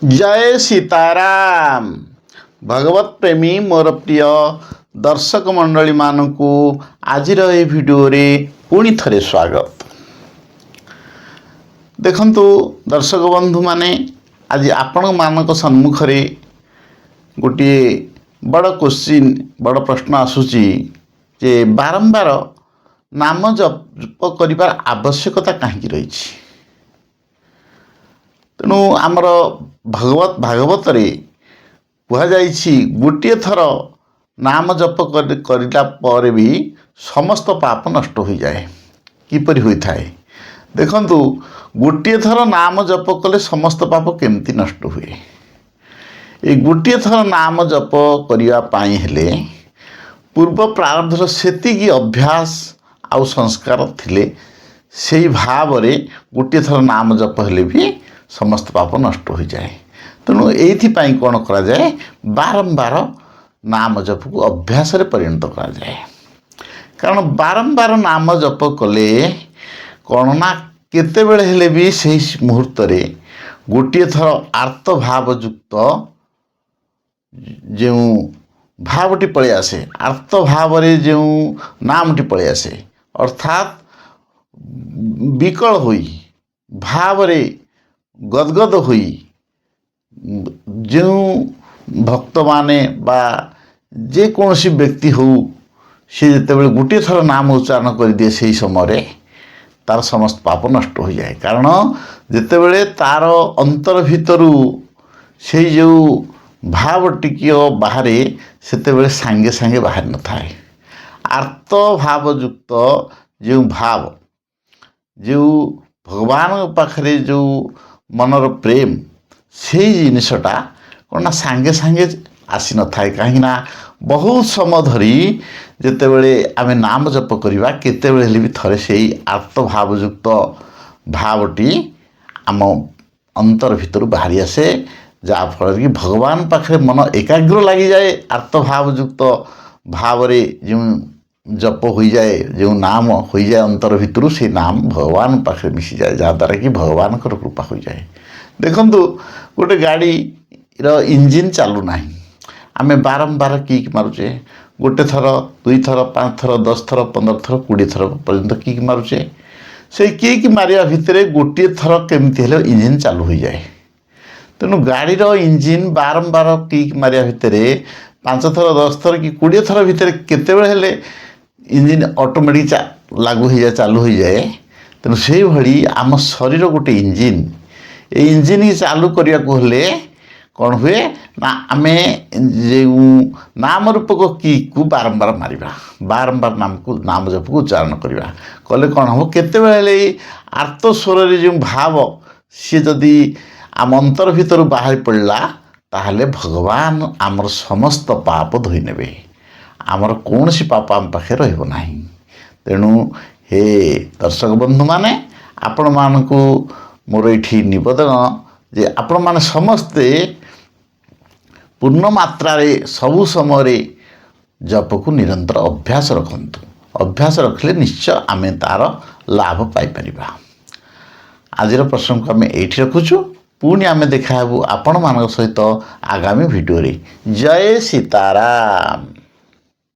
जय सीताराम। भगवत प्रेमी मोर प्रिय दर्शक मंडली मानकू आज भिडियो रे पुणी थरे स्वागत। देखंतु दर्शक बंधु माने आज आपण मानक सम्मुख रे गोटे बड़ क्वेश्चन बड़ प्रश्न आसुची जे बारंबार नाम जप करिबार आवश्यकता काहेकि रही। तेणु आमर भागवत रे कहुई गोटे थर नाम जप करला पर भी समस्त पाप नष्ट हो जाए। किपरि होता है देखंतु गोटे थर नाम जप कले समस्त पाप केमती नष्ट हुए। ए गोटे थर नाम जप करिया पाई हेले पूर्व प्रारब्धर सेतिकी अभ्यास आउ संस्कार थिले सेही भाव रे गोटे थर नाम जप हेले भी समस्त पाप नष्ट हो जाए। तेणु ये कौन करा जाए बारंबार नाम जप को अभ्यास रे परिणत करा जाए। कारण बारंबार नाम जप कले कौन ना केते बेले हेले भी सही मुहूर्त रे गोटे थर आर्त भावयुक्त जो भावटी पलि आसे आर्त भाव रे जो नामटी पलि आसे अर्थात विकल होई भाव रे गदगद हुई जो भक्त माने बा जे कौन सी व्यक्ति हो सी जिते बड़े गोटे थर नाम उच्चारण कर दिए से समय तार समस्त पाप नष्ट हो जाए। कारण जिते बड़े तार अंतर भितरु से जो भाव टिकिय बाहर सेते बड़े सांगे सांगे बाहर न थाए। आर्त भावयुक्त जो भाव जो भगवान पाखरे जो मनर प्रेम से जिनसटा कौन ना सांगे सांगे आसी न थाए। कहीं बहुत समय धरी जिते बड़े आमे नाम जप करवा केते बेले हेले भी थरे से आर्त भावयुक्त भावटी आम अंतर भितर बाहरी आसे जहाँ फल कि भगवान पाखे मन एकाग्र लगी जाए। आर्त भावयुक्त भाव रे जो जप हो जाए जो नाम हो जाए अंतर भितर से नाम भगवान पाखे मिसी जाए जहाँद्वारा कि भगवान कृपा हो जाए। देखंतु गोटे गाड़ी रो इंजिन चालू नाही आमे बारंबार किक मारुचे गोटे थर दुई थर 5 थर 10 थर 15 थर 20 थर पर्यंत किक मारुचे से किक मारिया भितरे गोटे थर केमती हेले इंजिन चालू हो जाए। तेणु गाड़ी रो इंजिन बारंबार किक मारिया भितरे 5 थर 10 थर कि 20 थर भितरे केते बेले हेले इंजिन ऑटोमेटिक लागू हो जाए चालू हो जाए। तेणु से भली आम शरीर गोटे इंजिन ए इंजिन की चालू करने को हेले कौन हुए ना आमे जो नाम रूपक की को बारंबार मारिबा बारंबार नाम जप को उच्चारण करवा कले कौन हम केते बेले आर्त स्वर रे जो भाव सी जदि आम अंतर भितर बाहर पड़ला ताहले भगवान आमर समस्त पाप धोई नेबे आमर कौन सी पाप आम पाखे रहिबो नाही। तेणु हे दर्शक बंधु माने आपण मानकू मोर ये निवेदन जे आपण माने समस्ते पूर्ण मात्रा रे सबु समय जप को निरंतर अभ्यास रखंतु। अभ्यास रखले निश्चय आमे तार लाभ पाई परिबा। आज प्रसंग को आमे एठी रखुछु पुणी आमे देखा हेबु आपण मानक सहित आगामी वीडियो रे। जय सीताराम।